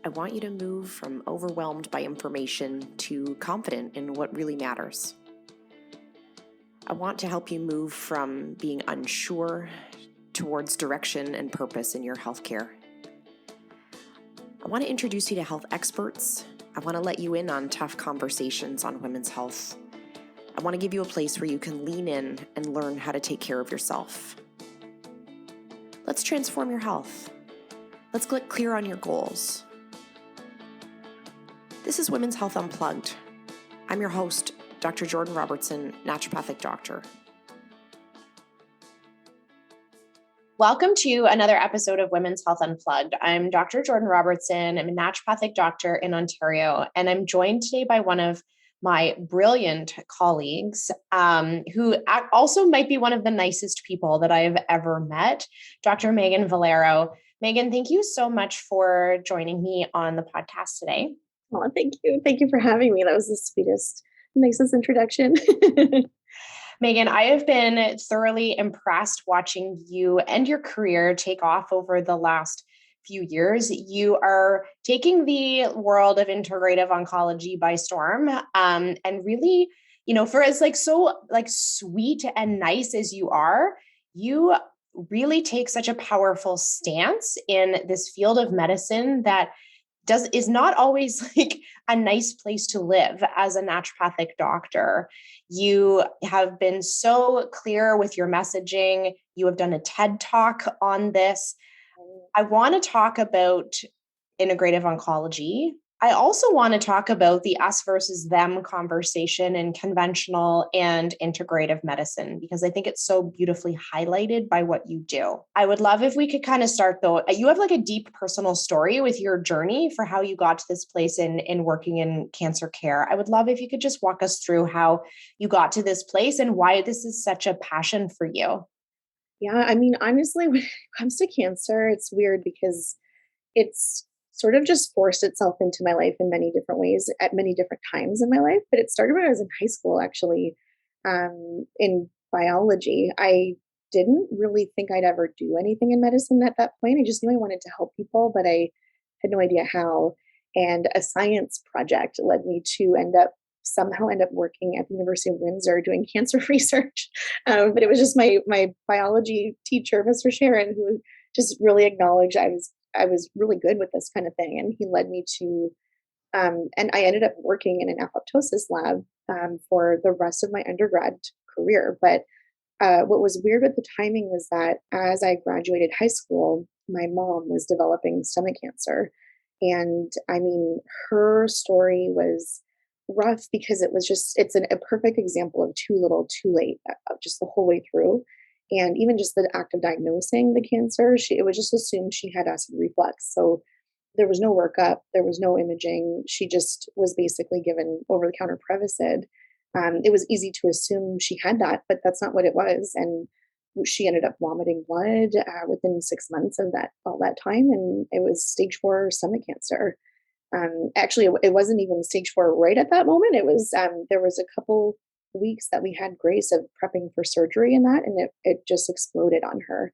I want you to move from overwhelmed by information to confident in what really matters. I want to help you move from being unsure towards direction and purpose in your healthcare. I want to introduce you to health experts. I want to let you in on tough conversations on women's health. I want to give you a place where you can lean in and learn how to take care of yourself. Let's transform your health. Let's get clear on your goals. This is Women's Health Unplugged. I'm your host, Dr. Jordan Robertson, Naturopathic Doctor. Welcome to another episode of Women's Health Unplugged. I'm Dr. Jordan Robertson. I'm a naturopathic doctor in Ontario, and I'm joined today by one of my brilliant colleagues who also might be one of the nicest people that I've ever met, Dr. Meighan Valero. Meighan, thank you so much for joining me on the podcast today. Oh, thank you. Thank you for having me. That was the sweetest, nicest introduction. Meighan, I have been thoroughly impressed watching you and your career take off over the last few years. You are taking the world of integrative oncology by storm, and really, for as sweet and nice as you are, you really take such a powerful stance in this field of medicine that is not always like a nice place to live as a naturopathic doctor. You have been so clear with your messaging. You have done a TED Talk on this. I want to talk about integrative oncology. I also want to talk about the us versus them conversation in conventional and integrative medicine, because I think it's so beautifully highlighted by what you do. I would love if we could kind of start though. You have like a deep personal story with your journey for how you got to this place in working in cancer care. I would love if you could just walk us through how you got to this place and why this is such a passion for you. Yeah, I mean, honestly, when it comes to cancer, it's weird because it's sort of just forced itself into my life in many different ways at many different times in my life. But it started when I was in high school, actually, in biology. I didn't really think I'd ever do anything in medicine at that point. I just knew I wanted to help people, but I had no idea how. And a science project led me to somehow end up working at the University of Windsor doing cancer research. But it was just my biology teacher, Mr. Sharon, who just really acknowledged I was really good with this kind of thing, and he led me to and I ended up working in an apoptosis lab for the rest of my undergrad career. But what was weird with the timing was that as I graduated high school, my mom was developing stomach cancer. And I mean, her story was rough because it's a perfect example of too little, too late, just the whole way through. And even just the act of diagnosing the cancer, it was just assumed she had acid reflux. So there was no workup, there was no imaging. She just was basically given over the counter Prevacid. It was easy to assume she had that, but that's not what it was. And she ended up vomiting blood within 6 months of all that time, and it was stage 4 stomach cancer. Actually, it wasn't even stage 4 right at that moment. It was there was a couple weeks that we had grace of prepping for surgery and that, and it just exploded on her.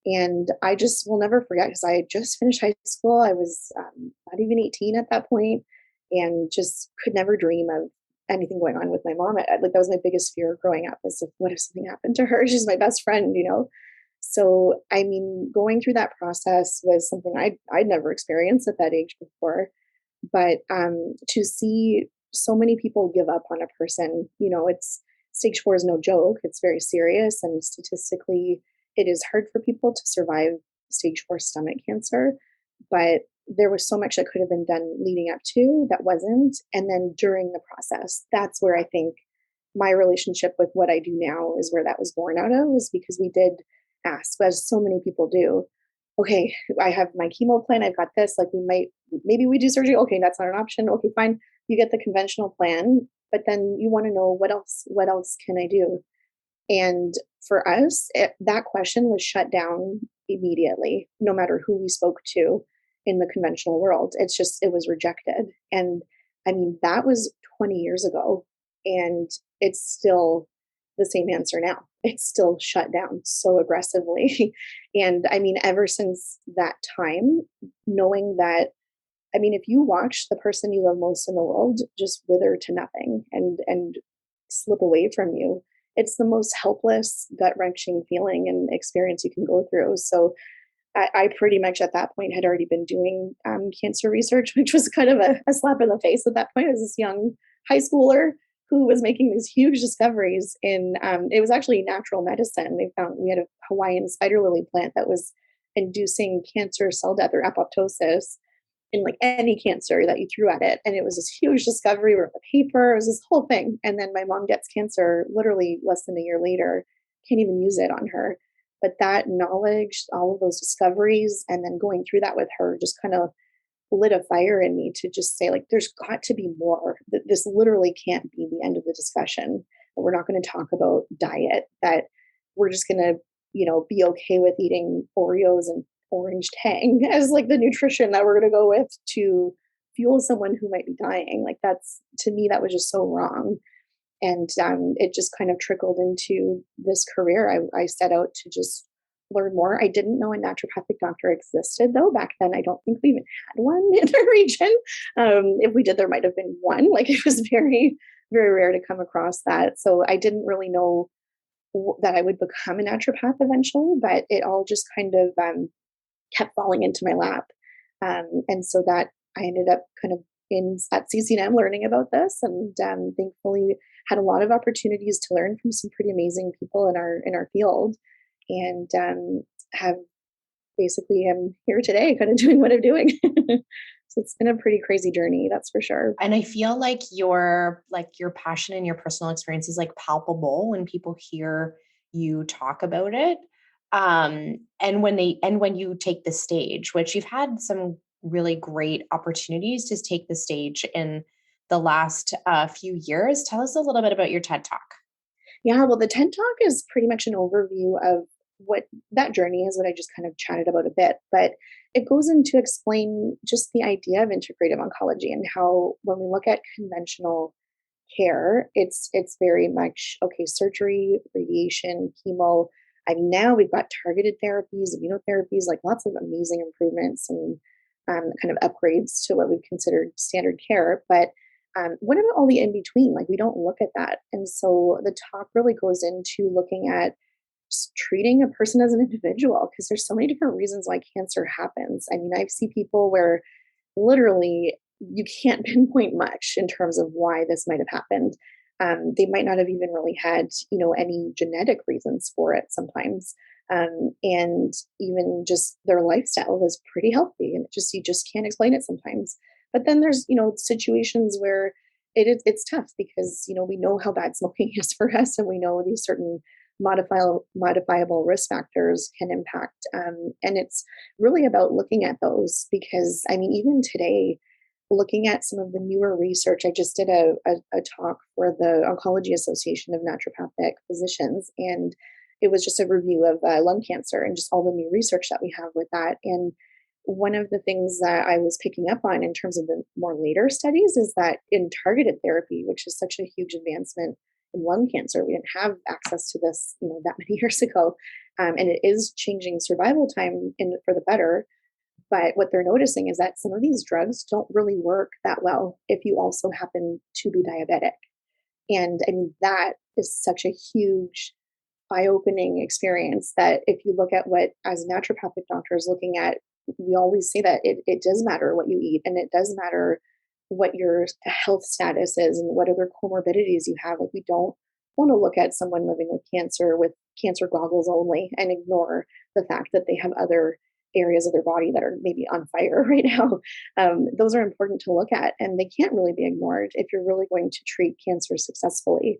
And I just will never forget because I had just finished high school. I was not even 18 at that point, and just could never dream of anything going on with my mom. Like that was my biggest fear growing up: is what if something happened to her? She's my best friend. So I mean, going through that process was something I'd never experienced at that age before. But to see so many people give up on a person, it's stage 4 is no joke. It's very serious, and statistically, it is hard for people to survive stage 4 stomach cancer. But there was so much that could have been done leading up to that wasn't. And then during the process, that's where I think my relationship with what I do now is where that was born out of, was because we did ask, as so many people do, okay, I have my chemo plan, I've got this, like maybe we do surgery. Okay, that's not an option. Okay, fine. You get the conventional plan, but then you want to know what else can I do? And for us, that question was shut down immediately, no matter who we spoke to in the conventional world. It was rejected. And I mean, that was 20 years ago, and it's still the same answer now. It's still shut down so aggressively. And I mean, ever since that time, knowing that I mean, if you watch the person you love most in the world just wither to nothing and slip away from you, it's the most helpless, gut wrenching feeling and experience you can go through. So I pretty much at that point had already been doing cancer research, which was kind of a slap in the face at that point. I was this young high schooler who was making these huge discoveries in, it was actually natural medicine. They found we had a Hawaiian spider lily plant that was inducing cancer cell death or apoptosis in like any cancer that you threw at it. And it was this huge discovery. We wrote the paper. It was this whole thing. And then my mom gets cancer literally less than a year later. Can't even use it on her. But that knowledge, all of those discoveries, and then going through that with her just kind of lit a fire in me to just say, like, there's got to be more. This literally can't be the end of the discussion. We're not going to talk about diet, that we're just going to, be okay with eating Oreos and orange tang as like the nutrition that we're going to go with to fuel someone who might be dying. Like, that's, to me, that was just so wrong. And it just kind of trickled into this career. I set out to just learn more. I didn't know a naturopathic doctor existed, though. Back then, I don't think we even had one in the region. If we did, there might have been one. Like, it was very, very rare to come across that. So I didn't really know that I would become a naturopath eventually, but it all just kind of kept falling into my lap. And so that I ended up kind of in at CCNM learning about this, and thankfully had a lot of opportunities to learn from some pretty amazing people in our field, and have basically am here today, kind of doing what I'm doing. So it's been a pretty crazy journey, that's for sure. And I feel like your passion and your personal experience is like palpable when people hear you talk about it. And when you take the stage, which you've had some really great opportunities to take the stage in the last few years. Tell us a little bit about your TED Talk. Yeah, well, the TED Talk is pretty much an overview of what that journey is, what I just kind of chatted about a bit, but it goes into explain just the idea of integrative oncology and how when we look at conventional care, it's very much okay, surgery, radiation, chemo. I mean, now we've got targeted therapies, immunotherapies, like lots of amazing improvements and kind of upgrades to what we've considered standard care. But what about all the in between? Like, we don't look at that. And so the talk really goes into looking at just treating a person as an individual because there's so many different reasons why cancer happens. I mean, I've seen people where literally you can't pinpoint much in terms of why this might have happened. They might not have even really had, any genetic reasons for it sometimes. And even just their lifestyle is pretty healthy and you just can't explain it sometimes. But then there's, situations where it's tough because, we know how bad smoking is for us and we know these certain modifiable risk factors can impact. And it's really about looking at those because, I mean, even today, looking at some of the newer research, I just did a talk for the Oncology Association of Naturopathic Physicians, and it was just a review of lung cancer and just all the new research that we have with that. And one of the things that I was picking up on in terms of the more later studies is that in targeted therapy, which is such a huge advancement in lung cancer, we didn't have access to this, that many years ago, and it is changing survival time for the better. But what they're noticing is that some of these drugs don't really work that well if you also happen to be diabetic. And I mean, that is such a huge eye-opening experience that if you look at what, as naturopathic doctors looking at, we always say that it does matter what you eat and it does matter what your health status is and what other comorbidities you have. Like, we don't want to look at someone living with cancer goggles only and ignore the fact that they have other areas of their body that are maybe on fire right now. Those are important to look at and they can't really be ignored if you're really going to treat cancer successfully.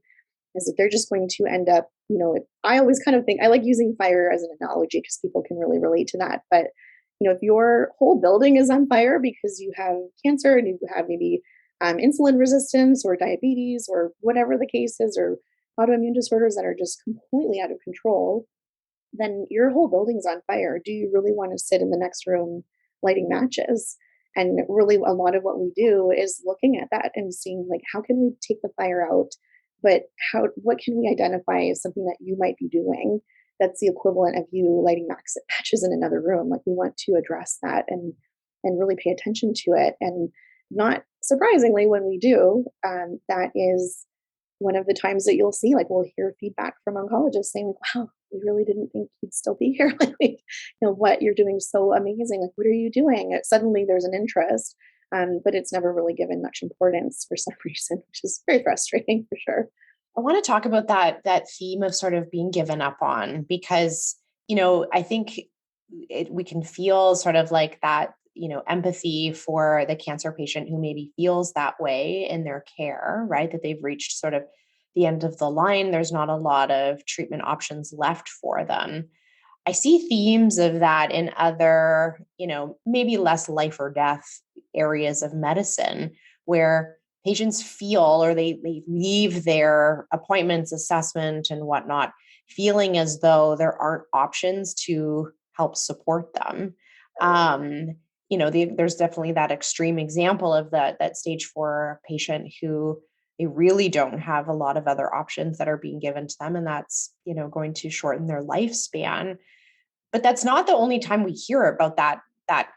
Is if they're just going to end up, I always kind of think I like using fire as an analogy because people can really relate to that. But, if your whole building is on fire because you have cancer and you have maybe insulin resistance or diabetes or whatever the case is, or autoimmune disorders that are just completely out of control, then your whole building's on fire. Do you really want to sit in the next room lighting matches? And really, a lot of what we do is looking at that and seeing, like, how can we take the fire out? But what can we identify as something that you might be doing that's the equivalent of you lighting matches in another room? Like, we want to address that. And and really pay attention to it. And not surprisingly, when we do, that is one of the times that you'll see, like, we'll hear feedback from oncologists saying, like, wow, we really didn't think you'd still be here. Like, what you're doing is so amazing. Like, what are you doing? Suddenly there's an interest, but it's never really given much importance for some reason, which is very frustrating for sure. I want to talk about that theme of sort of being given up on, because, I think we can feel sort of like that, empathy for the cancer patient who maybe feels that way in their care, right? That they've reached sort of the end of the line. There's not a lot of treatment options left for them. I see themes of that in other, maybe less life or death areas of medicine, where patients feel, or they leave their appointments, assessment, and whatnot, feeling as though there aren't options to help support them. There's definitely that extreme example of that stage 4 patient who they really don't have a lot of other options that are being given to them, and that's going to shorten their lifespan. But that's not the only time we hear about that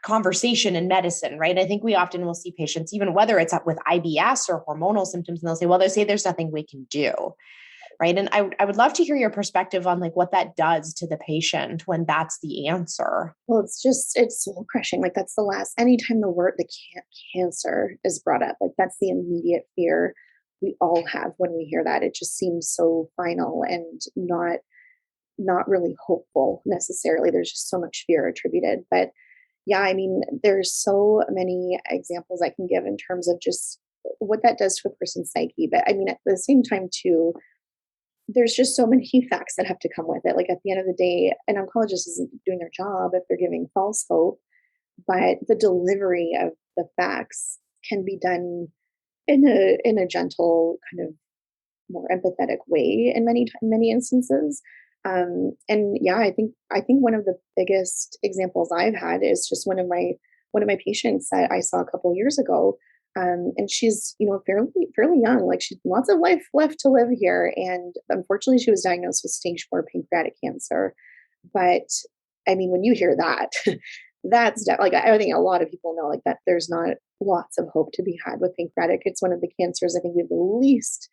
conversation in medicine, right? I think we often will see patients, even whether it's up with IBS or hormonal symptoms, and they say there's nothing we can do, right? And I would love to hear your perspective on like what that does to the patient when that's the answer. Well, it's soul crushing. Like, that's anytime the cancer is brought up, like, that's the immediate fear we all have when we hear that. It just seems so final and not really hopeful necessarily. There's just so much fear attributed. But yeah, I mean, there's so many examples I can give in terms of just what that does to a person's psyche. But I mean, at the same time, too, there's just so many facts that have to come with it. Like, at the end of the day, an oncologist isn't doing their job if they're giving false hope, but the delivery of the facts can be done in a gentle, kind of more empathetic way in many instances. And yeah, I think one of the biggest examples I've had is just one of my patients that I saw a couple years ago. And she's, fairly young, like, she's lots of life left to live here. And unfortunately, she was diagnosed with stage 4 pancreatic cancer. But I mean, when you hear that, like, I think a lot of people know, like, that there's not lots of hope to be had with pancreatic. It's one of the cancers I think we have the least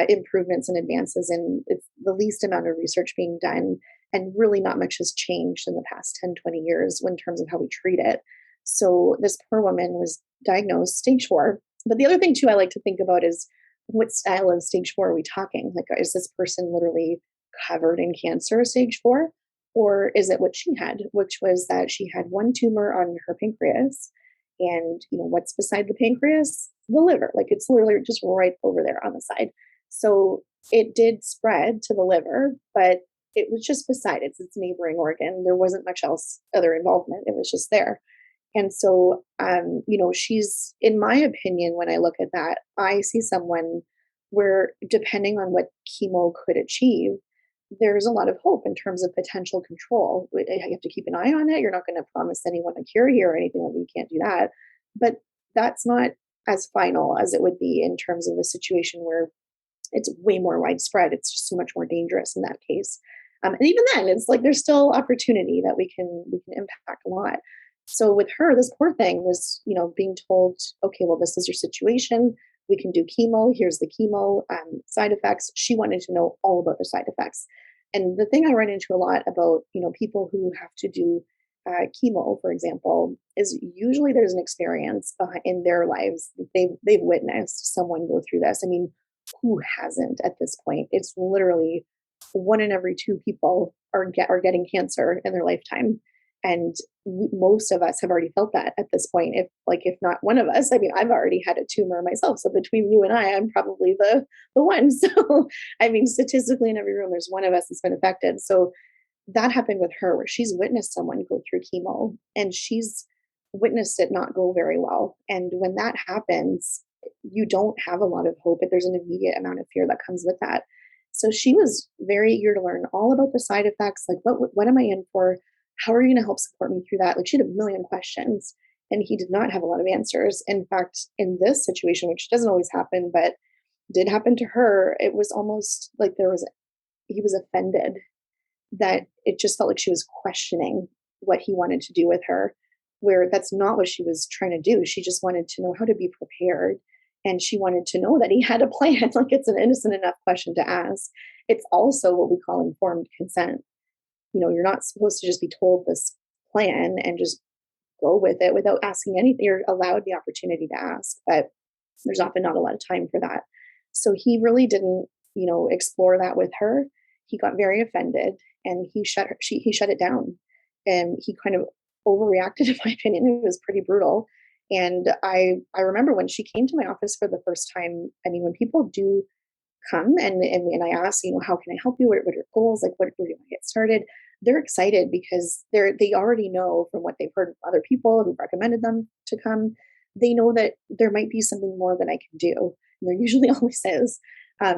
improvements and advances in. It's the least amount of research being done, and really not much has changed in the past 10, 20 years in terms of how we treat it. So this poor woman was diagnosed stage 4. But the other thing too I like to think about is, what style of stage 4 are we talking? Like, is this person literally covered in cancer stage 4? Or is it what she had, which was that she had one tumor on her pancreas, and what's beside the pancreas? The liver. Like, it's literally just right over there on the side. So it did spread to the liver, but it was just beside it. It's its neighboring organ. There wasn't much else other involvement. It was just there. And so, she's, in my opinion, when I look at that, I see someone where, depending on what chemo could achieve, there's a lot of hope in terms of potential control. You have to keep an eye on it. You're not going to promise anyone a cure here or anything, like, you can't do that. But that's not as final as it would be in terms of a situation where it's way more widespread. It's just so much more dangerous in that case. And even then, it's like there's still opportunity that we can impact a lot. So with her, this poor thing was, being told, okay, well, this is your situation. We can do chemo. Here's the chemo side effects. She wanted to know all about the side effects. And the thing I run into a lot about, people who have to do chemo, for example, is usually there's an experience in their lives. They've witnessed someone go through this. I mean, who hasn't at this point? It's literally 1 in every 2 people are getting cancer in their lifetime. And most of us have already felt that at this point. If not one of us, I mean, I've already had a tumor myself. So between you and I'm probably the one. So, I mean, statistically in every room, there's one of us that's been affected. So that happened with her, where she's witnessed someone go through chemo, and she's witnessed it not go very well. And when that happens, you don't have a lot of hope, but there's an immediate amount of fear that comes with that. So she was very eager to learn all about the side effects. Like, what am I in for? How are you going to help support me through that? Like, she had a million questions, and he did not have a lot of answers. In fact, in this situation, which doesn't always happen, but did happen to her, it was almost like he was offended that it just felt like she was questioning what he wanted to do with her. where that's not what she was trying to do. She just wanted to know how to be prepared. And she wanted to know that he had a plan. Like, it's an innocent enough question to ask. It's also what we call informed consent. You're not supposed to just be told this plan and just go with it without asking anything. You're allowed the opportunity to ask, but there's often not a lot of time for that. So he really didn't, explore that with her. He got very offended and he shut it down, and he kind of overreacted, in my opinion. It was pretty brutal. And I remember when she came to my office for the first time. I mean, when people do come and I ask, how can I help you? What are your goals? Like, where do you want to get started? They're excited because they already know from what they've heard from other people who've recommended them to come. They know that there might be something more that I can do. And there usually always is.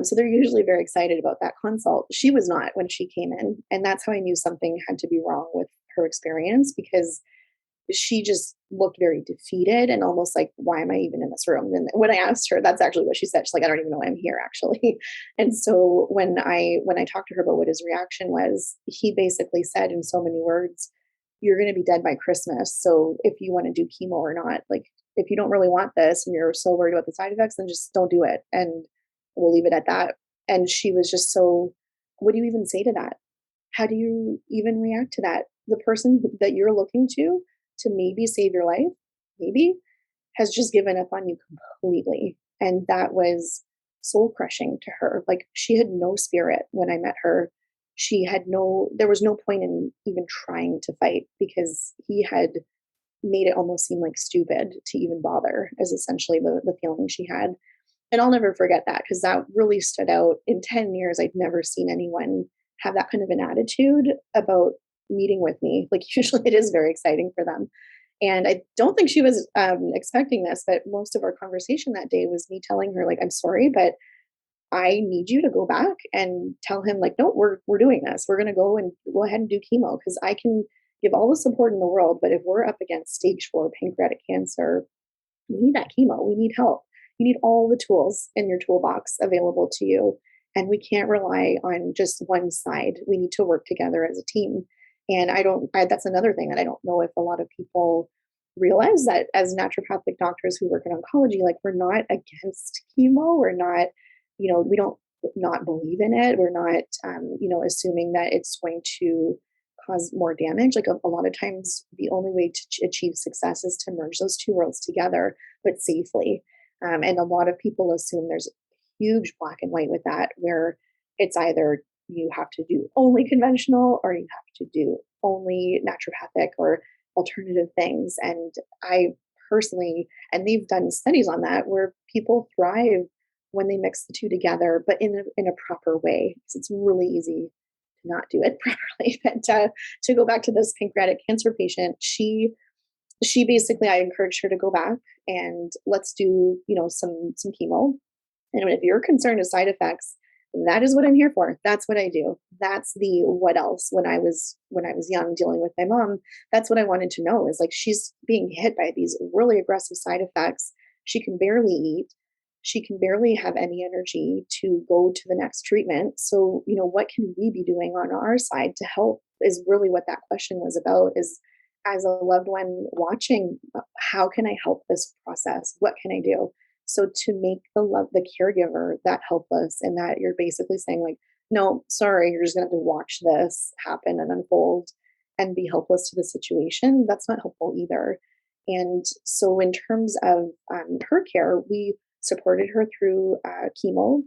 So they're usually very excited about that consult. She was not when she came in. And that's how I knew something had to be wrong with her experience, because she just looked very defeated and almost like, why am I even in this room? And when I asked her, that's actually what she said. She's like, I don't even know why I'm here, actually. And so when I talked to her about what his reaction was, he basically said in so many words, you're going to be dead by Christmas. So if you want to do chemo or not, like, if you don't really want this and you're so worried about the side effects, then just don't do it. And we'll leave it at that. And she was just so, what do you even say to that? How do you even react to that? The person that you're looking to maybe save your life, maybe, has just given up on you completely. And that was soul crushing to her. Like, she had no spirit when I met her. There was no point in even trying to fight, because he had made it almost seem like stupid to even bother, is essentially the feeling she had. And I'll never forget that, because that really stood out. In 10 years, I'd never seen anyone have that kind of an attitude about meeting with me. Like, usually it is very exciting for them. And I don't think she was expecting this, but most of our conversation that day was me telling her, like, I'm sorry, but I need you to go back and tell him, like, no, we're doing this. We're going to go ahead and do chemo, because I can give all the support in the world. But if we're up against stage 4 pancreatic cancer, we need that chemo. We need help. You need all the tools in your toolbox available to you. And we can't rely on just one side. We need to work together as a team. And that's another thing that I don't know if a lot of people realize, that as naturopathic doctors who work in oncology, like, we're not against chemo. We're not, we don't not believe in it. We're not, assuming that it's going to cause more damage. Like, a lot of times the only way to achieve success is to merge those two worlds together, but safely. And a lot of people assume there's huge black and white with that, where it's either you have to do only conventional or you have to do only naturopathic or alternative things. And I personally, and they've done studies on that, where people thrive when they mix the two together, but in a proper way. So it's really easy to not do it properly. But to go back to this pancreatic cancer patient, she basically, I encouraged her to go back and let's do, some chemo. And if you're concerned with side effects, that is what I'm here for. That's what I do. That's the what else. When I was young, dealing with my mom, that's what I wanted to know, is like, she's being hit by these really aggressive side effects. She can barely eat. She can barely have any energy to go to the next treatment. So, what can we be doing on our side to help, is really what that question was about. Is, as a loved one watching, how can I help this process? What can I do? So to make the caregiver that helpless, and that you're basically saying, like, no, sorry, you're just going to have to watch this happen and unfold and be helpless to the situation, that's not helpful either. And so in terms of her care, we supported her through chemo.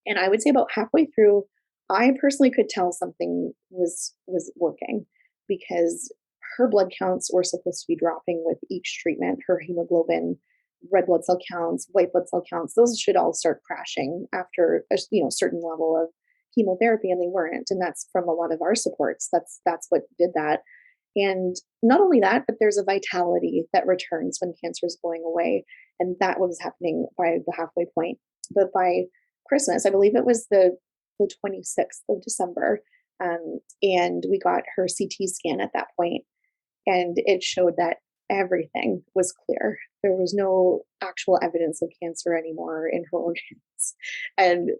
And I would say about halfway through, I personally could tell something was working, because her blood counts were supposed to be dropping with each treatment. Her hemoglobin, red blood cell counts, white blood cell counts, those should all start crashing after a certain level of chemotherapy, and they weren't. And that's from a lot of our supports. That's what did that. And not only that, but there's a vitality that returns when cancer is going away. And that was happening by the halfway point. But by Christmas, I believe it was the 26th of December, and we got her CT scan at that point, and it showed that everything was clear. There was no actual evidence of cancer anymore in her organs. And,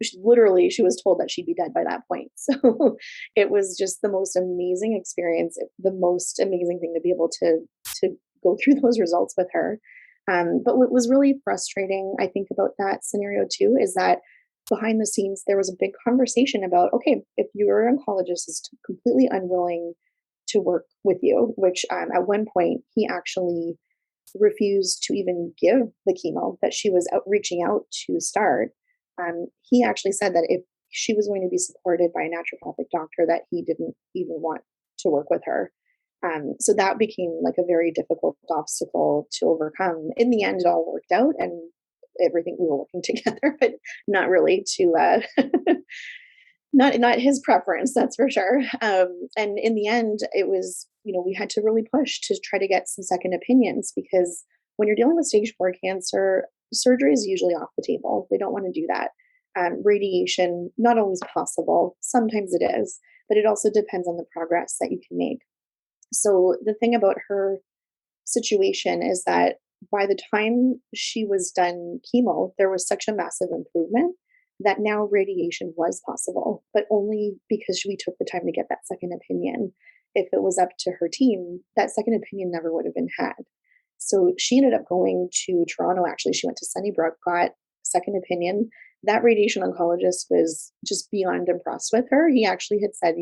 she was told that she'd be dead by that point. So it was just the most amazing experience, the most amazing thing to be able to to go through those results with her. But what was really frustrating, I think, about that scenario too, is that behind the scenes, there was a big conversation about, okay, if your oncologist is completely unwilling to work with you, which at one point he actually refused to even give the chemo that she was reaching out to start. He actually said that if she was going to be supported by a naturopathic doctor, that he didn't even want to work with her. So that became like a very difficult obstacle to overcome. In the end, it all worked out, and everything we were working together, but not really to not his preference, that's for sure. And in the end, it was, we had to really push to try to get some second opinions, because when you're dealing with stage 4 cancer, surgery is usually off the table. They don't want to do that. Radiation, not always possible. Sometimes it is, but it also depends on the progress that you can make. So the thing about her situation is that by the time she was done chemo, there was such a massive improvement that now radiation was possible, but only because we took the time to get that second opinion. If it was up to her team, that second opinion never would have been had. So she ended up going to Toronto. Actually, she went to Sunnybrook, got second opinion. That radiation oncologist was just beyond impressed with her. He actually had said,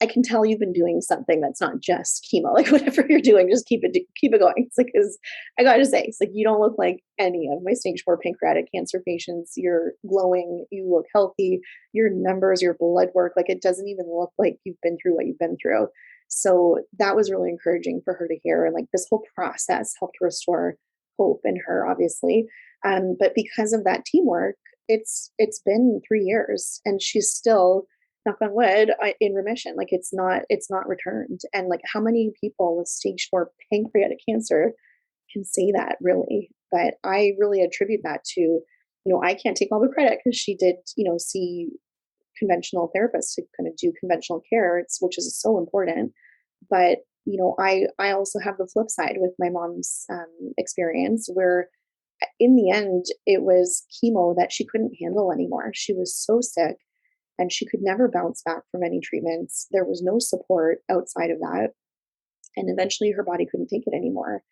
I can tell you've been doing something that's not just chemo. Like, whatever you're doing, just keep it going. It's like, because I got to say, it's like, you don't look like any of my stage 4 pancreatic cancer patients. You're glowing. You look healthy. Your numbers, your blood work, like, it doesn't even look like you've been through what you've been through. So that was really encouraging for her to hear. And like, this whole process helped restore hope in her, obviously. But because of that teamwork, it's been 3 years, and she's still, knock on wood, in remission. Like, it's not returned. And like, how many people with stage 4 pancreatic cancer can say that, really? But I really attribute that to, I can't take all the credit, because she did, see conventional therapists to kind of do conventional care, which is so important. But I also have the flip side with my mom's experience, where in the end it was chemo that she couldn't handle anymore. She was so sick, and she could never bounce back from any treatments. There was no support outside of that. And eventually her body couldn't take it anymore.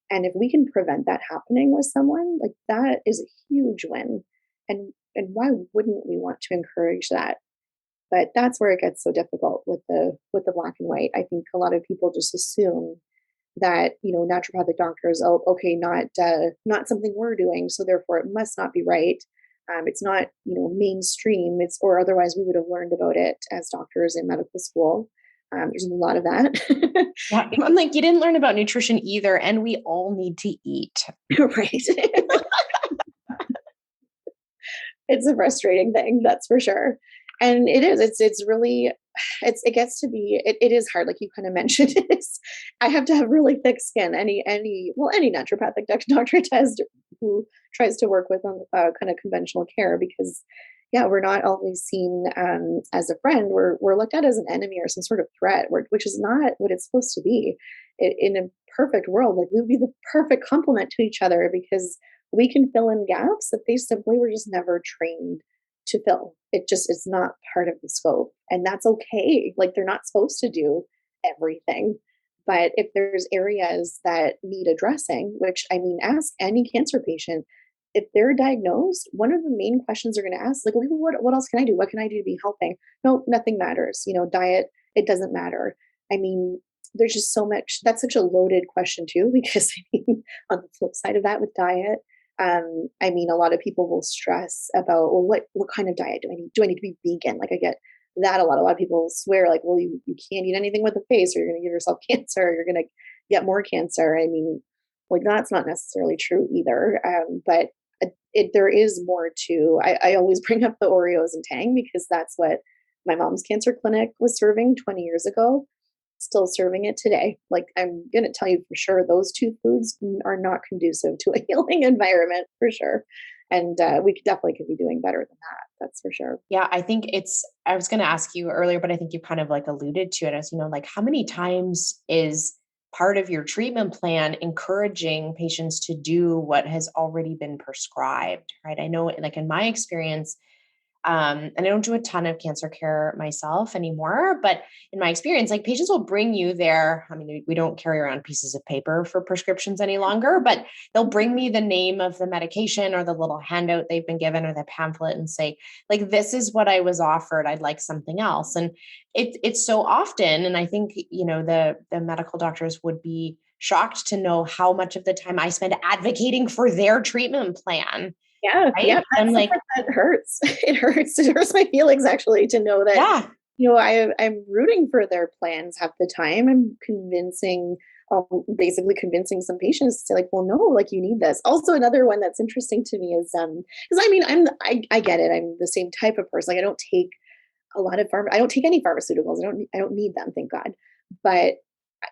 And if we can prevent that happening with someone, like, that is a huge win. And why wouldn't we want to encourage that? But that's where it gets so difficult with the black and white. I think a lot of people just assume that, naturopathic doctors, oh, okay, not something we're doing, so therefore it must not be right. It's not, mainstream. Or otherwise we would have learned about it as doctors in medical school. There's a lot of that. Yeah, I'm like, you didn't learn about nutrition either, and we all need to eat. Right. It's a frustrating thing, that's for sure. And it is. It's really. It gets to be. It is hard, like you kind of mentioned. I have to have really thick skin. Any naturopathic doctor who tries to work with kind of conventional care, because yeah, we're not always seen as a friend. We're looked at as an enemy or some sort of threat, which is not what it's supposed to be. In a perfect world, like, we would be the perfect complement to each other, because we can fill in gaps that they simply were just never trained to fill. It's not part of the scope, and that's okay. Like, they're not supposed to do everything. But if there's areas that need addressing, which, I mean, ask any cancer patient, if they're diagnosed, one of the main questions they're going to ask, like, well, what else can I do? What can I do to be helping? No, nothing matters. Diet, it doesn't matter. I mean, there's just so much. That's such a loaded question too, because I mean, on the flip side of that, with diet, I mean, a lot of people will stress about, well, what kind of diet do I need? Do I need to be vegan? Like, I get that a lot. A lot of people swear, like, well, you can't eat anything with a face, or you're going to give yourself cancer, or you're going to get more cancer. I mean, like, that's not necessarily true either. But there is more to. I always bring up the Oreos and Tang, because that's what my mom's cancer clinic was serving 20 years ago. Still serving it today. Like, I'm going to tell you for sure, those two foods are not conducive to a healing environment, for sure. And we could be doing better than that. That's for sure. Yeah, I think I was going to ask you earlier, but I think you kind of like alluded to it as, like, how many times is part of your treatment plan encouraging patients to do what has already been prescribed, right? I know, like, in my experience, And I don't do a ton of cancer care myself anymore, but in my experience, like patients will bring you their, I mean, we don't carry around pieces of paper for prescriptions any longer, but they'll bring me the name of the medication or the little handout they've been given or the pamphlet and say, like, this is what I was offered. I'd like something else. And it's so often, and I think, the medical doctors would be shocked to know how much of the time I spend advocating for their treatment plan. Yeah, Right. yeah, I'm that's the like, part that hurts. It hurts. It hurts my feelings actually to know that, yeah, I'm rooting for their plans half the time. I'm basically convincing some patients to like, well, no, like you need this. Also, another one that's interesting to me is, because I mean, I get it. I'm the same type of person. Like I don't take I don't take any pharmaceuticals. I don't need them, thank God. But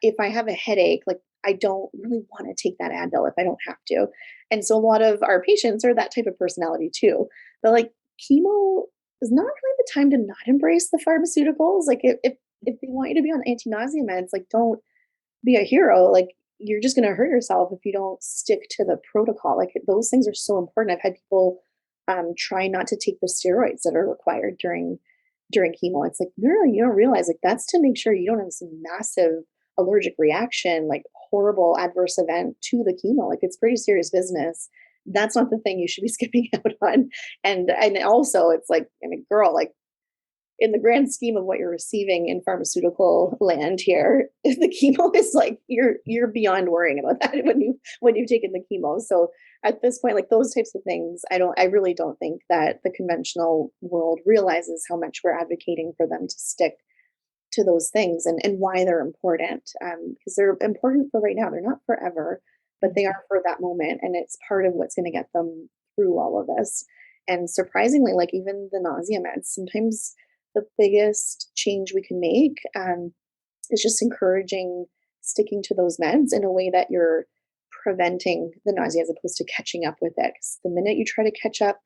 if I have a headache, like I don't really want to take that Advil if I don't have to. And so a lot of our patients are that type of personality too. But like chemo is not really the time to not embrace the pharmaceuticals. Like if they want you to be on anti-nausea meds, like don't be a hero. Like you're just gonna hurt yourself if you don't stick to the protocol. Like those things are so important. I've had people try not to take the steroids that are required during chemo. It's like, no, you don't realize like that's to make sure you don't have some massive allergic reaction, like horrible adverse event to the chemo. Like it's pretty serious business. That's not the thing you should be skipping out on. And also it's like, I mean, girl, like in the grand scheme of what you're receiving in pharmaceutical land here, the chemo is like you're beyond worrying about that when you've taken the chemo. So at this point, like those types of things, I really don't think that the conventional world realizes how much we're advocating for them to stick to those things and why they're important. Because they're important for right now. They're not forever, but they are for that moment. And it's part of what's going to get them through all of this. And surprisingly, like even the nausea meds, sometimes the biggest change we can make is just encouraging sticking to those meds in a way that you're preventing the nausea as opposed to catching up with it. 'Cause the minute you try to catch up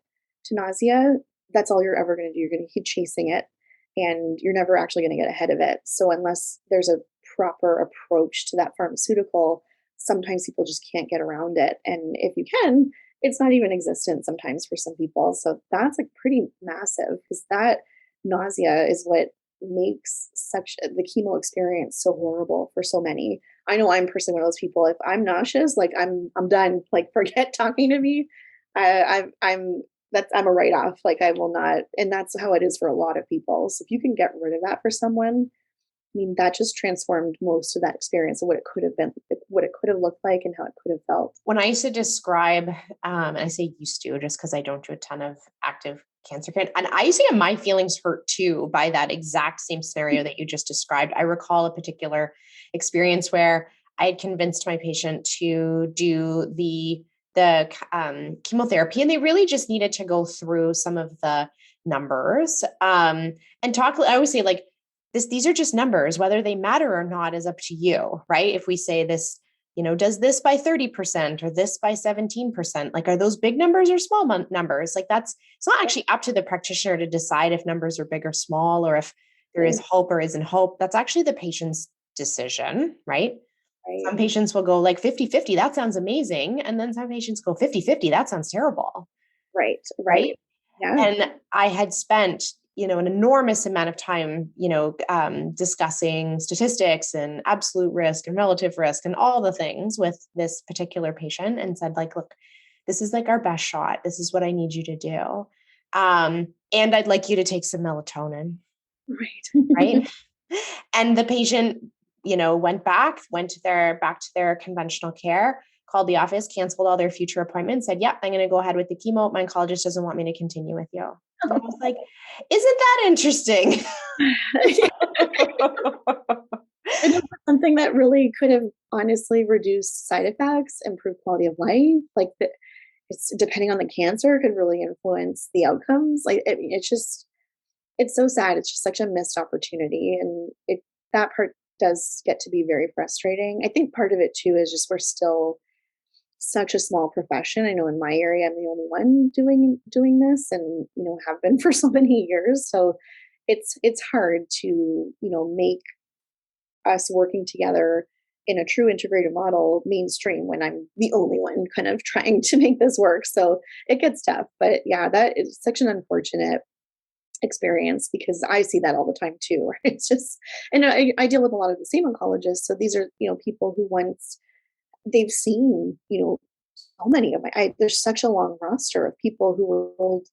to nausea, that's all you're ever going to do. You're going to keep chasing it and you're never actually going to get ahead of it. So, unless there's a proper approach to that pharmaceutical, sometimes people just can't get around it. And if you can, it's not even existent sometimes for some people. So, that's like pretty massive because that nausea is what makes such the chemo experience so horrible for so many. I know I'm personally one of those people. If I'm nauseous, like I'm done. Like forget talking to me. I'm a write off. Like I will not, and that's how it is for a lot of people. So if you can get rid of that for someone, I mean that just transformed most of that experience of what it could have been, what it could have looked like, and how it could have felt. when I used to describe, and I say used to just because I don't do a ton of active cancer care, and I used to get my feelings hurt too by that exact same scenario that you just described. I recall a particular experience where I had convinced my patient to do the chemotherapy, and they really just needed to go through some of the numbers and talk. I always say like these are just numbers. Whether they matter or not is up to you, right? If we say this, does this by 30% or this by 17%? Like, are those big numbers or small numbers? Like it's not actually up to the practitioner to decide if numbers are big or small, or if there is Right. hope or isn't hope. That's actually the patient's decision, right? Right. Some patients will go like 50-50. That sounds amazing. And then some patients go 50-50. That sounds terrible, Right. Right. right? Yeah. And I had spent, an enormous amount of time, discussing statistics and absolute risk and relative risk and all the things with this particular patient, and said, like, look, this is like our best shot. This is what I need you to do. And I'd like you to take some melatonin, Right. right? And the patient, went back to their conventional care, called the office, canceled all their future appointments, said, yep, I'm going to go ahead with the chemo. My oncologist doesn't want me to continue with you. And I was like, isn't that interesting? And it was something that really could have honestly reduced side effects, improved quality of life. Like it's depending on the cancer, could really influence the outcomes. Like I mean, it's so sad. It's just such a missed opportunity, and that part does get to be very frustrating. I think part of it too is just we're still such a small profession. I know in my area, I'm the only one doing this, and have been for so many years. So it's hard to make us working together in a true integrated model mainstream when I'm the only one kind of trying to make this work. So it gets tough. But yeah, that is such an unfortunate experience, because I see that all the time too. Right? It's just, and I deal with a lot of the same oncologists. So these are, people who once they've seen, so many of there's such a long roster of people who were told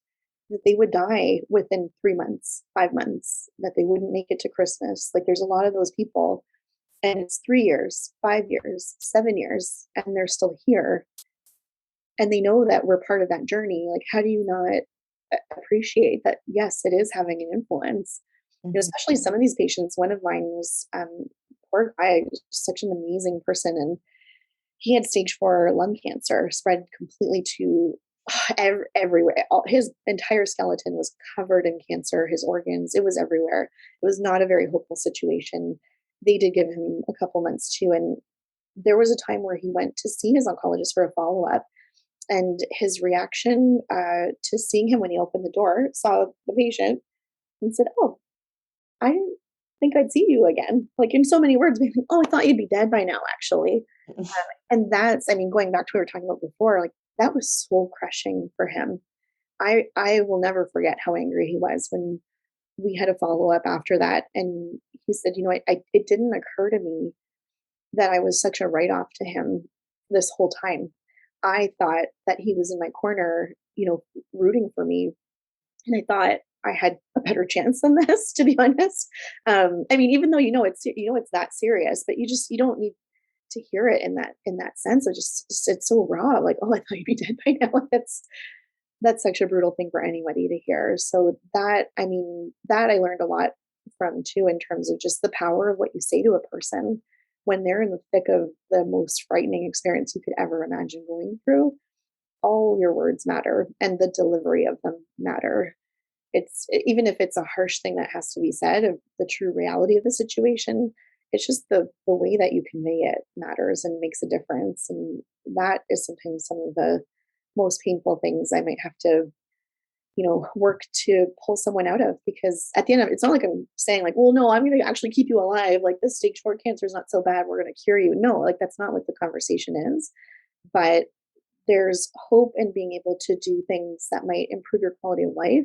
that they would die within 3 months, 5 months, that they wouldn't make it to Christmas. Like there's a lot of those people, and it's 3 years, 5 years, 7 years, and they're still here. And they know that we're part of that journey. Like, how do you not appreciate that? Yes, it is having an influence. Mhm. Especially some of these patients. One of mine was poor guy, such an amazing person, and he had stage 4 lung cancer, spread completely to everywhere. His entire skeleton was covered in cancer. His organs, it was everywhere. It was not a very hopeful situation. They did give him a couple months too, and there was a time where he went to see his oncologist for a follow up, and his reaction to seeing him when he opened the door, saw the patient, and said, "Oh, I didn't think I'd see you again." Like in so many words, maybe, "Oh, I thought you'd be dead by now, actually." And that's, I mean, going back to what we were talking about before, like that was soul crushing for him. I will never forget how angry he was when we had a follow up after that, and he said, it didn't occur to me that I was such a write off to him this whole time. I thought that he was in my corner, rooting for me, and I thought I had a better chance than this, to be honest. I mean, even though it's that serious, but you don't need to hear it in that sense. It's so raw. Like, oh, I thought you'd be dead by now. That's such a brutal thing for anybody to hear. So that, I mean, that I learned a lot from too, in terms of just the power of what you say to a person when they're in the thick of the most frightening experience you could ever imagine going through. All your words matter, and the delivery of them matter. Even if it's a harsh thing that has to be said of the true reality of the situation, it's just the way that you convey it matters and makes a difference. And that is sometimes some of the most painful things I might have to, work to pull someone out of, because at the end of it, it's not like I'm saying like, well, no, I'm going to actually keep you alive. Like this stage 4 cancer is not so bad. We're going to cure you. No, like that's not what the conversation is. But there's hope in being able to do things that might improve your quality of life,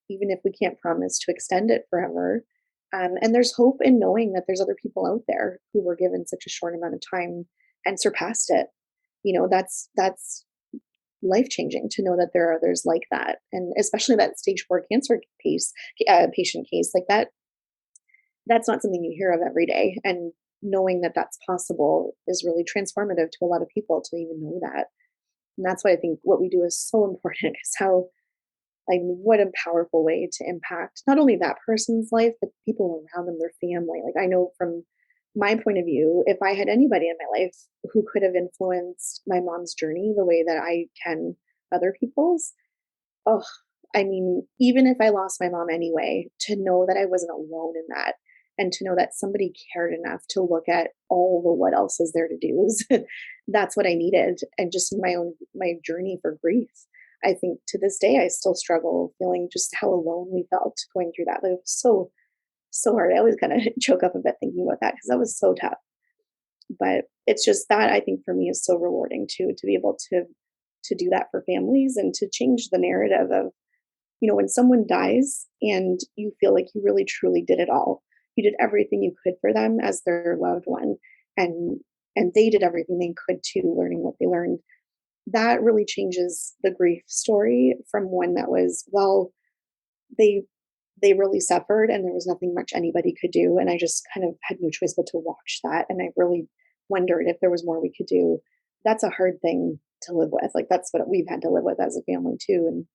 even if we can't promise to extend it forever. And there's hope in knowing that there's other people out there who were given such a short amount of time and surpassed it. That's life changing to know that there are others like that, and especially that stage 4 cancer patient case like that. That's not something you hear of every day, and knowing that that's possible is really transformative to a lot of people to even know that. And that's why I think what we do is so important, is how, like, what a powerful way to impact not only that person's life, but people around them, their family. Like, I know from my point of view, if I had anybody in my life who could have influenced my mom's journey the way that I can other people's, oh, I mean, even if I lost my mom anyway, to know that I wasn't alone in that, and to know that somebody cared enough to look at all the what else is there to do, that's what I needed. And just in my journey for grief, I think to this day I still struggle feeling just how alone we felt going through that. Like, it was so hard. I always kind of choke up a bit thinking about that because that was so tough. But it's just that, I think, for me, is so rewarding too, to be able to do that for families and to change the narrative of, when someone dies and you feel like you really truly did it all. You did everything you could for them as their loved one, and they did everything they could too, learning what they learned. That really changes the grief story from one that was, well, they really suffered and there was nothing much anybody could do, and I just kind of had no choice but to watch that, and I really wondered if there was more we could do. That's a hard thing to live with. Like, that's what we've had to live with as a family too, and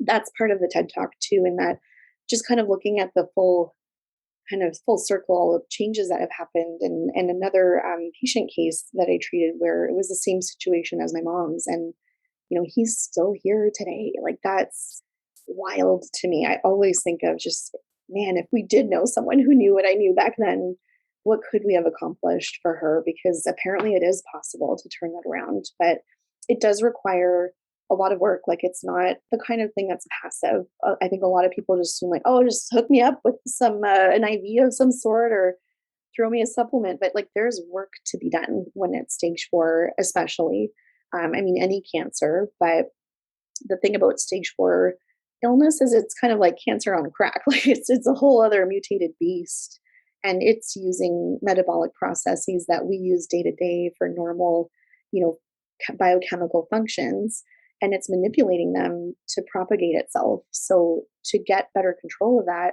that's part of the TED Talk too, in that just kind of looking at the full circle of changes that have happened. And another patient case that I treated where it was the same situation as my mom's, and he's still here today. Like, that's wild to me. I always think of just, man, if we did know someone who knew what I knew back then, what could we have accomplished for her? Because apparently it is possible to turn that around, but it does require a lot of work. Like, it's not the kind of thing that's passive. I think a lot of people just assume like, oh, just hook me up with an IV of some sort or throw me a supplement. But like, there's work to be done when it's stage 4, especially. I mean, any cancer, but the thing about stage 4 illness is it's kind of like cancer on crack. Like it's a whole other mutated beast. And it's using metabolic processes that we use day to day for normal, you know, biochemical functions. And it's manipulating them to propagate itself. So to get better control of that,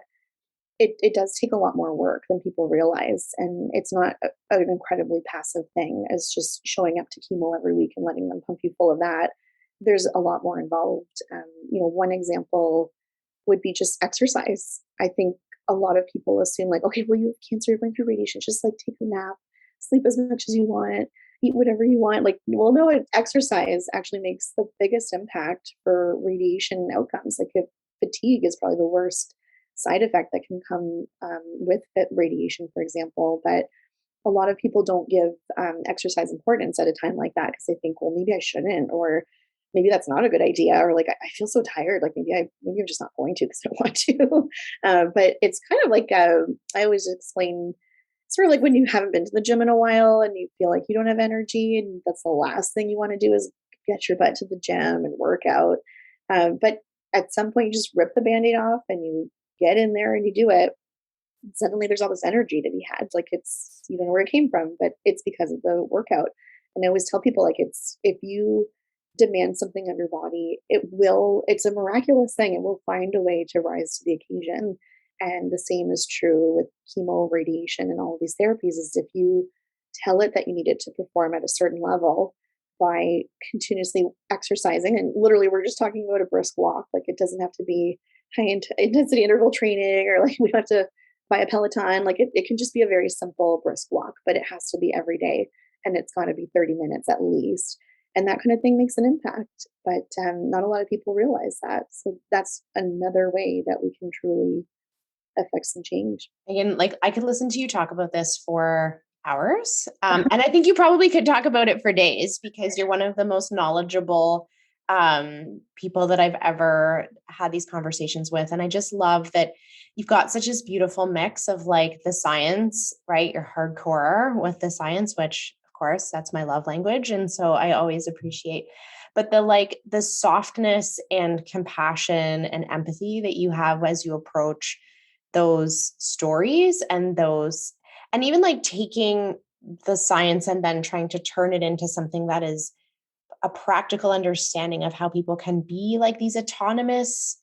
it does take a lot more work than people realize. And it's not an incredibly passive thing as just showing up to chemo every week and letting them pump you full of that. There's a lot more involved. One example would be just exercise. I think a lot of people assume like, okay, well, you have cancer, you're going through radiation, just like take a nap, sleep as much as you want, eat whatever you want. Like, well, no, exercise actually makes the biggest impact for radiation outcomes. Like if fatigue is probably the worst side effect that can come with radiation, for example. But a lot of people don't give exercise importance at a time like that because they think, well, maybe I shouldn't, or maybe that's not a good idea, or like I feel so tired, like maybe I'm just not going to because I don't want to. But it's kind of like I always explain, sort of like when you haven't been to the gym in a while and you feel like you don't have energy, and that's the last thing you want to do is get your butt to the gym and work out. But at some point, you just rip the band-aid off and you get in there and you do it. And suddenly there's all this energy to be had. Like it's, you don't know where it came from, but it's because of the workout. And I always tell people like it's, if you demand something of your body, it's a miraculous thing. It will find a way to rise to the occasion. And the same is true with chemo, radiation, and all of these therapies is if you tell it that you need it to perform at a certain level by continuously exercising, and literally we're just talking about a brisk walk, like it doesn't have to be intensity interval training, or like we don't have to buy a Peloton. Like it can just be a very simple brisk walk, but it has to be every day. And it's got to be 30 minutes at least. And that kind of thing makes an impact. But not a lot of people realize that. So that's another way that we can truly affect some change. Again, like I could listen to you talk about this for hours. And I think you probably could talk about it for days because you're one of the most knowledgeable people that I've ever had these conversations with. And I just love that you've got such a beautiful mix of like the science, right? You're hardcore with the science, which of course that's my love language. And so I always appreciate, but the softness and compassion and empathy that you have as you approach those stories and even like taking the science and then trying to turn it into something that is a practical understanding of how people can be like these autonomous,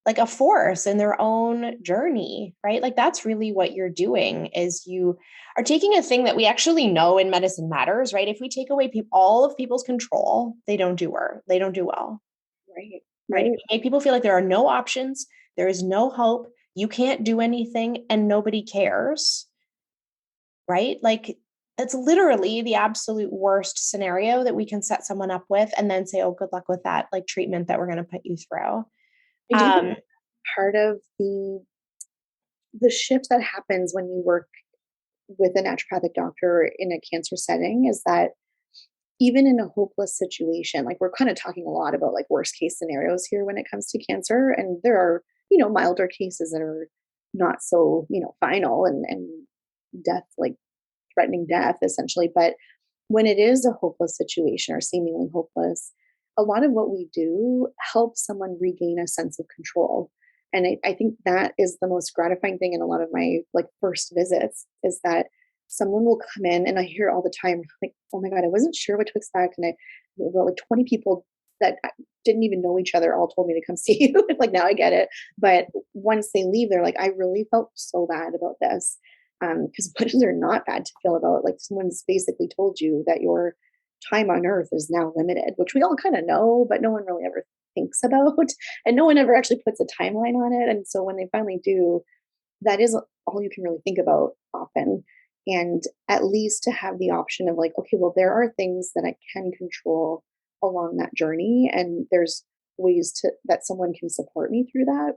like a force in their own journey, right? Like that's really what you're doing is you are taking a thing that we actually know in medicine matters, right? If we take away all of people's control, they don't do well. Right. Right. Right. If you make people feel like there are no options, there is no hope, you can't do anything, and nobody cares, right? Like it's literally the absolute worst scenario that we can set someone up with and then say, oh, good luck with that, like treatment that we're going to put you through. I do think part of the shift that happens when you work with a naturopathic doctor in a cancer setting is that even in a hopeless situation, like we're kind of talking a lot about like worst case scenarios here when it comes to cancer. And there are, milder cases that are not so, final and death, like threatening death essentially. But when it is a hopeless situation or seemingly hopeless, a lot of what we do helps someone regain a sense of control. And I think that is the most gratifying thing in a lot of my like first visits is that someone will come in and I hear all the time, like, oh my God, I wasn't sure what to expect. And about like 20 people that didn't even know each other all told me to come see you. Like now I get it. But once they leave, they're like, I really felt so bad about this. Because what is there not bad to feel about? Like someone's basically told you that your time on earth is now limited, which we all kind of know, but no one really ever thinks about. And no one ever actually puts a timeline on it. And so when they finally do, that is all you can really think about often. And at least to have the option of like, okay, well, there are things that I can control along that journey. And there's ways that someone can support me through that.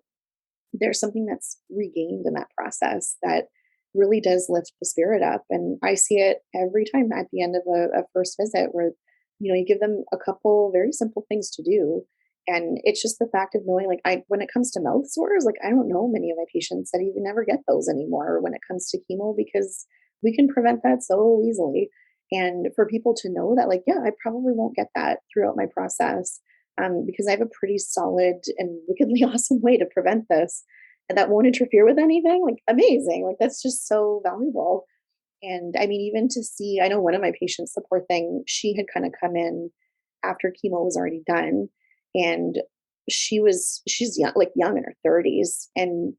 There's something that's regained in that process that really does lift the spirit up. And I see it every time at the end of a first visit where, you give them a couple very simple things to do. And it's just the fact of knowing, like, when it comes to mouth sores, like, I don't know many of my patients that even never get those anymore when it comes to chemo because we can prevent that so easily. And for people to know that, like, yeah, I probably won't get that throughout my process. because I have a pretty solid and wickedly awesome way to prevent this, and that won't interfere with anything. Like, amazing. Like, that's just so valuable. And I mean, even to see, I know one of my patients, the poor thing, she had kind of come in after chemo was already done. And she's young, like young in her 30s. And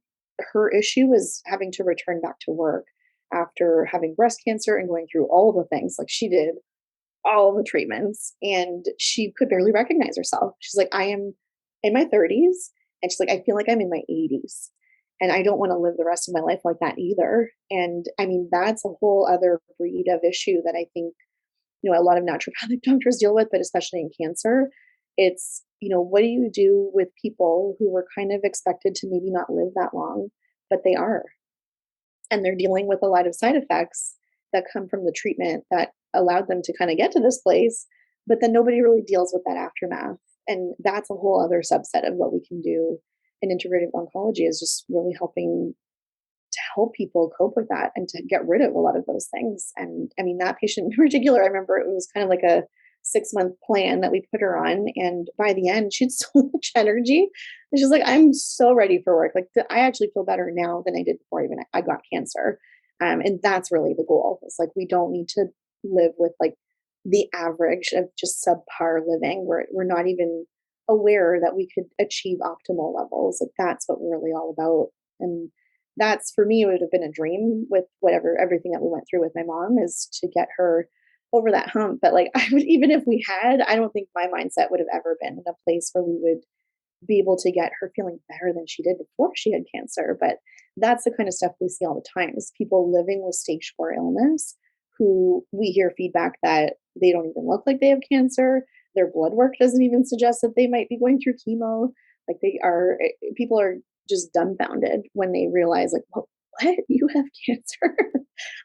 her issue was having to return back to work after having breast cancer and going through all the things like she did, all the treatments. And she could barely recognize herself. She's like, I am in my 30s. And she's like, I feel like I'm in my 80s. And I don't want to live the rest of my life like that either. And I mean, that's a whole other breed of issue that I think, a lot of naturopathic doctors deal with, but especially in cancer. It's, what do you do with people who were kind of expected to maybe not live that long, but they are? And they're dealing with a lot of side effects that come from the treatment that allowed them to kind of get to this place, but then nobody really deals with that aftermath. And that's a whole other subset of what we can do in integrative oncology, is just really helping to help people cope with that and to get rid of a lot of those things. And I mean, that patient in particular, I remember it was kind of like a 6-month plan that we put her on. And by the end, she had so much energy. And she's like, I'm so ready for work. Like, I actually feel better now than I did before even I got cancer. And that's really the goal. It's like, we don't need to live with like the average of just subpar living, where we're not even aware that we could achieve optimal levels. Like, that's what we're really all about. And that's, for me, it would have been a dream with everything that we went through with my mom, is to get her over that hump. But like, even if we had, I don't think my mindset would have ever been in a place where we would be able to get her feeling better than she did before she had cancer. But that's the kind of stuff we see all the time, is people living with stage 4 illness who we hear feedback that they don't even look like they have cancer. Their blood work doesn't even suggest that they might be going through chemo. Like, people are just dumbfounded when they realize, like, well, what? You have cancer?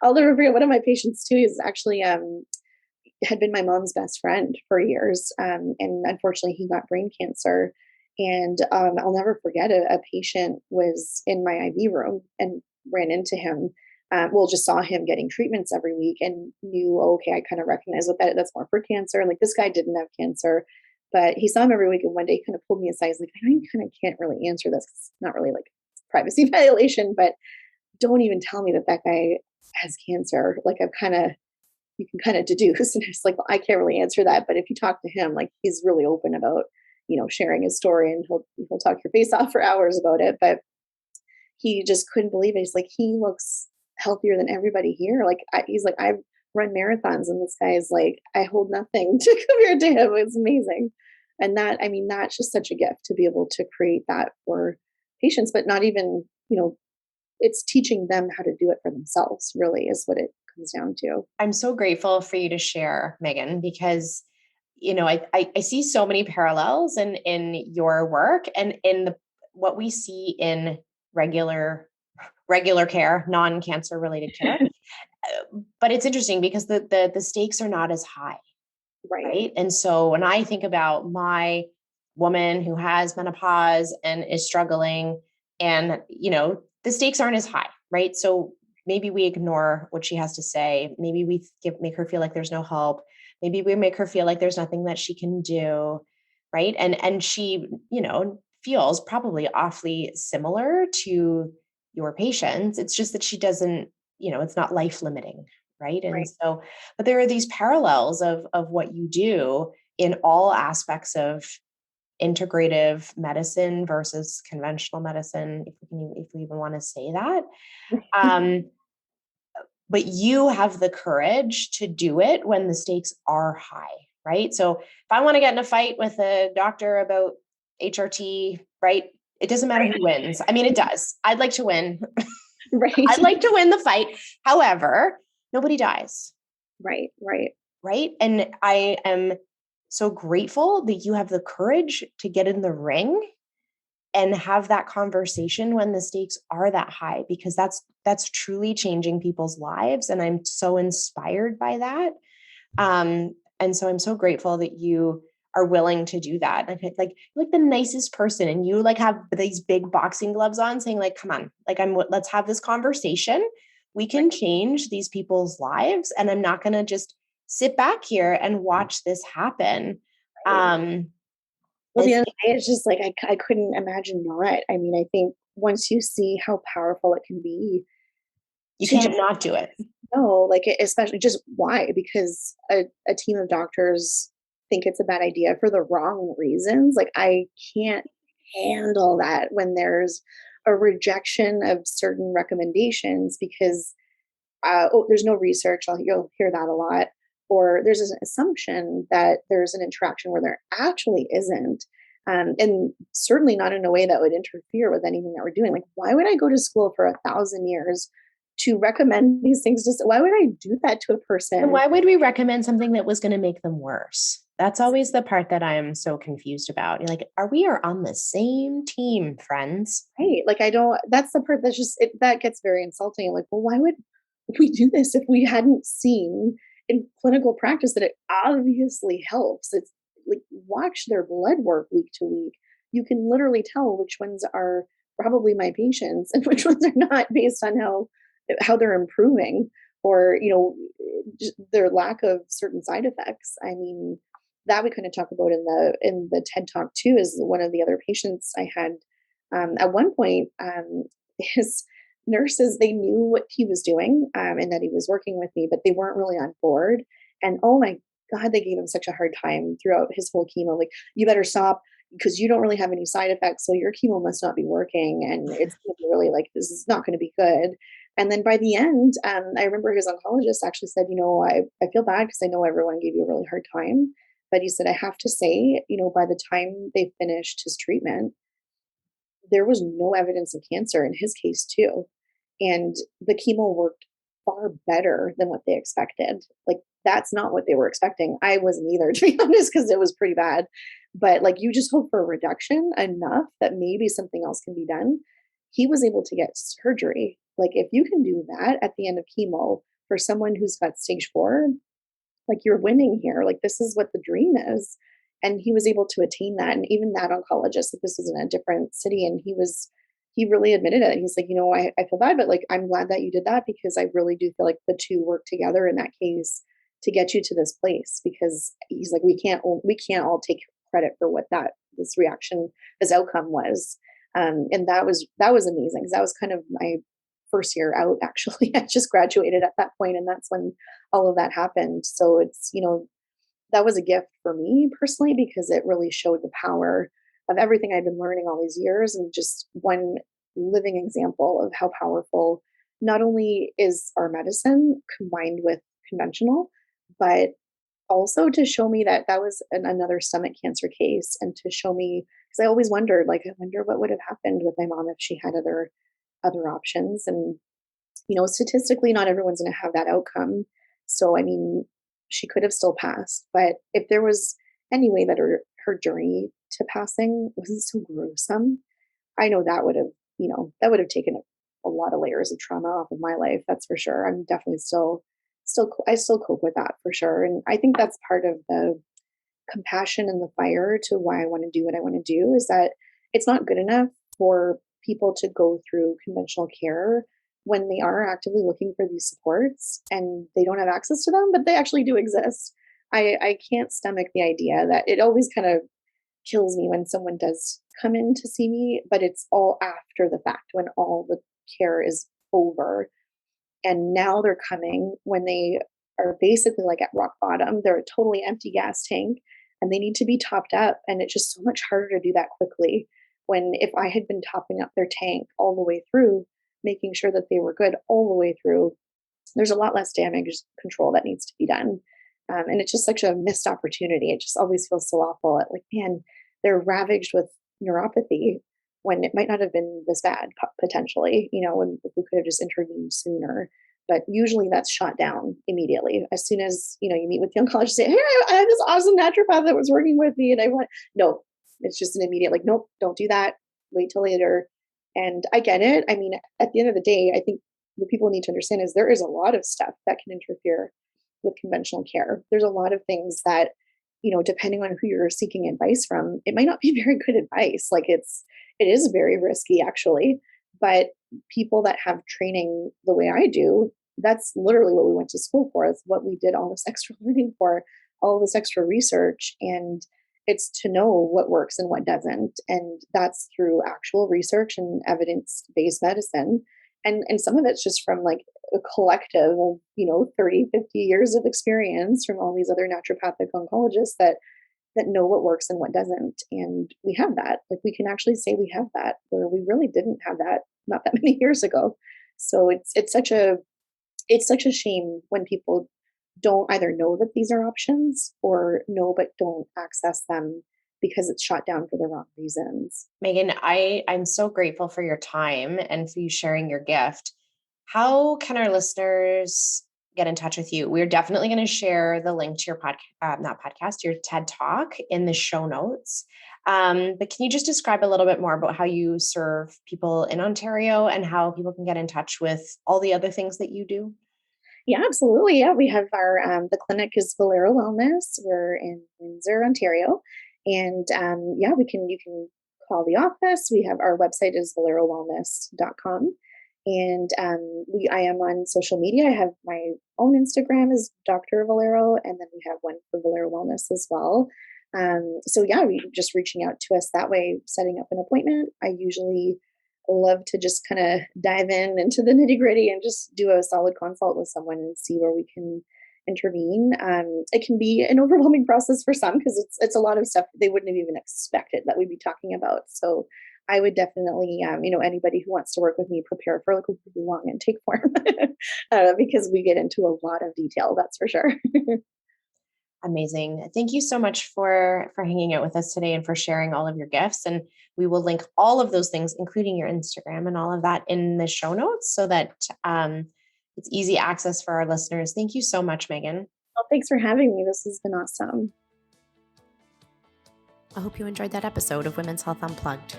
I'll never forget, one of my patients too is actually had been my mom's best friend for years. And unfortunately, he got brain cancer. And I'll never forget, a patient was in my IV room and ran into him. Well, just saw him getting treatments every week and knew, oh, okay, I kind of recognize what that's more for cancer. And like, this guy didn't have cancer, but he saw him every week. And one day kind of pulled me aside. He's like, I know you kind of can't really answer this. It's not really like privacy violation, but don't even tell me that that guy has cancer. Like, you can kind of deduce. And it's like, well, I can't really answer that. But if you talk to him, like, he's really open about, sharing his story, and he'll talk your face off for hours about it. But he just couldn't believe it. He's like, he looks healthier than everybody here. Like, he's like, I run marathons, and this guy is like, I hold nothing to compare to him. It's amazing. And that, I mean, that's just such a gift to be able to create that for patients, but not even, it's teaching them how to do it for themselves, really, is what it comes down to. I'm so grateful for you to share, Meighan, because I see so many parallels in your work and in what we see in regular care, non-cancer related care. But it's interesting because the stakes are not as high, right? And so when I think about my woman who has menopause and is struggling, and the stakes aren't as high, right? So maybe we ignore what she has to say. Maybe we make her feel like there's no hope. Maybe we make her feel like there's nothing that she can do, right? And she, feels probably awfully similar to your patients. It's just that she doesn't, it's not life limiting, right? And so, but there are these parallels of what you do in all aspects of integrative medicine versus conventional medicine, if we even want to say that. But you have the courage to do it when the stakes are high, right? So if I want to get in a fight with a doctor about HRT, right? It doesn't matter who wins. I mean, it does. I'd like to win. Right. I'd like to win the fight. However, nobody dies. Right. Right. And I am so grateful that you have the courage to get in the ring and have that conversation when the stakes are that high, because that's truly changing people's lives. And I'm so inspired by that. And so I'm so grateful that you are willing to do that. And like the nicest person, and you like have these big boxing gloves on saying like, come on, like let's have this conversation. We can change these people's lives. And I'm not going to just sit back here and watch this happen. Well, at the end of the day, it's just like I couldn't imagine not. I mean, I think once you see how powerful it can be You to just can't not do it. know, like, especially just why? Because a team of doctors think it's a bad idea for the wrong reasons. Like, I can't handle that when there's a rejection of certain recommendations because oh, there's no research. You'll hear that a lot. Or there's an assumption that there's an interaction where there actually isn't. And certainly not in a way that would interfere with anything that we're doing. Like, why would I go to school for 1,000 years to recommend these things? Just why would I do that to a And person? why would we recommend something that was going to make them worse? That's always the part that I'm so confused about. You're like, are we on the same team, friends? Right. Like, I don't, that's the part that's just, that gets very insulting. Like, well, why would we do this if we hadn't seen in clinical practice that it obviously helps? It's like, watch their blood work week to week. You can literally tell which ones are probably my patients and which ones are not based on how they're improving or, just their lack of certain side effects. I mean, that we kind of talk about in the TED talk too, is one of the other patients I had. At one point, his nurses, they knew what he was doing, and that he was working with me, but they weren't really on board. And oh my God, they gave him such a hard time throughout his whole chemo. Like, you better stop because you don't really have any side effects. So your chemo must not be working. And it's gonna be really like, this is not going to be good. And then by the end, I remember his oncologist actually said, I feel bad because I know everyone gave you a really hard time. But he said, I have to say, by the time they finished his treatment, there was no evidence of cancer in his case too. And the chemo worked far better than what they expected. Like, that's not what they were expecting. I wasn't either, to be honest, because it was pretty bad. But like, you just hope for a reduction enough that maybe something else can be done. He was able to get surgery. Like, if you can do that at the end of chemo for someone who's got stage 4, like, you're winning here. Like, this is what the dream is. And he was able to attain that. And even that oncologist, like, this was in a different city, and he really admitted it. He's like, I feel bad, but like, I'm glad that you did that because I really do feel like the two work together in that case to get you to this place. Because he's like, we can't all take credit for what this reaction, this outcome was. And that was amazing because that was kind of my first year out, actually. I just graduated at that point, and that's when all of that happened. So it's, that was a gift for me personally because it really showed the power of everything I'd been learning all these years, and just one living example of how powerful not only is our medicine combined with conventional, but also to show me that that was another stomach cancer case, and to show me, because I always wondered, like, I wonder what would have happened with my mom if she had other options. And statistically, not everyone's going to have that outcome. So, I mean, she could have still passed. But if there was any way that her journey to passing wasn't so gruesome, I know that would have taken a lot of layers of trauma off of my life. That's for sure. I'm definitely I still cope with that for sure. And I think that's part of the compassion and the fire to why I want to do what I want to do, is that it's not good enough for people to go through conventional care when they are actively looking for these supports and they don't have access to them, but they actually do exist. I can't stomach the idea that it always kind of kills me when someone does come in to see me, but it's all after the fact when all the care is over. And now they're coming when they are basically like at rock bottom. They're a totally empty gas tank and they need to be topped up. And it's just so much harder to do that quickly. When if I had been topping up their tank all the way through, making sure that they were good all the way through, there's a lot less damage control that needs to be done. And it's just such a missed opportunity. It just always feels so awful. Like, man, they're ravaged with neuropathy when it might not have been this bad, potentially, when we could have just intervened sooner. But usually that's shot down immediately. As soon as, you meet with the oncologist, say, hey, I had this awesome naturopath that was working with me. And no, it's just an immediate, like, nope, don't do that. Wait till later. And I get it. I mean, at the end of the day, I think what people need to understand is there is a lot of stuff that can interfere with conventional care. There's a lot of things that, depending on who you're seeking advice from, it might not be very good advice. Like, it is very risky actually, but people that have training the way I do, that's literally what we went to school for. It's what we did all this extra learning for, all this extra research. And It's to know what works and what doesn't. And that's through actual research and evidence-based medicine. And some of it's just from like a collective of, 30, 50 years of experience from all these other naturopathic oncologists that know what works and what doesn't. And we have that. Like we can actually say we have that where we really didn't have that not that many years ago. So it's such a shame when people don't either know that these are options or know but don't access them because it's shot down for the wrong reasons. Meighan, I'm so grateful for your time and for you sharing your gift. How can our listeners get in touch with you? We're definitely going to share the link to your not podcast, your TED Talk in the show notes. But can you just describe a little bit more about how you serve people in Ontario and how people can get in touch with all the other things that you do? Yeah, absolutely. Yeah, we have the clinic is Valero Wellness. We're in Windsor, Ontario, and yeah, we can you can call the office. We have our website is valerowellness.com, and we I am on social media. I have my own Instagram is Dr. Valero, and then we have one for Valero Wellness as well. So yeah, we just reaching out to us that way, setting up an appointment. I usually love to just kind of dive in into the nitty gritty and just do a solid consult with someone and see where we can intervene. It can be an overwhelming process for some because it's a lot of stuff they wouldn't have even expected that we'd be talking about. So I would definitely, anybody who wants to work with me, prepare for like a really long intake form because we get into a lot of detail. That's for sure. Amazing. Thank you so much for hanging out with us today and for sharing all of your gifts. And we will link all of those things, including your Instagram and all of that in the show notes so that it's easy access for our listeners. Thank you so much, Meighan. Well, thanks for having me. This has been awesome. I hope you enjoyed that episode of Women's Health Unplugged.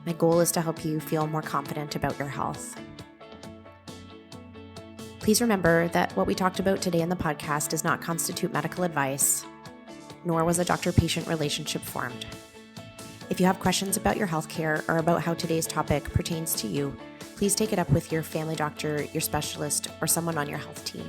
My goal is to help you feel more confident about your health. Please remember that what we talked about today in the podcast does not constitute medical advice, nor was a doctor-patient relationship formed. If you have questions about your healthcare or about how today's topic pertains to you, please take it up with your family doctor, your specialist, or someone on your health team.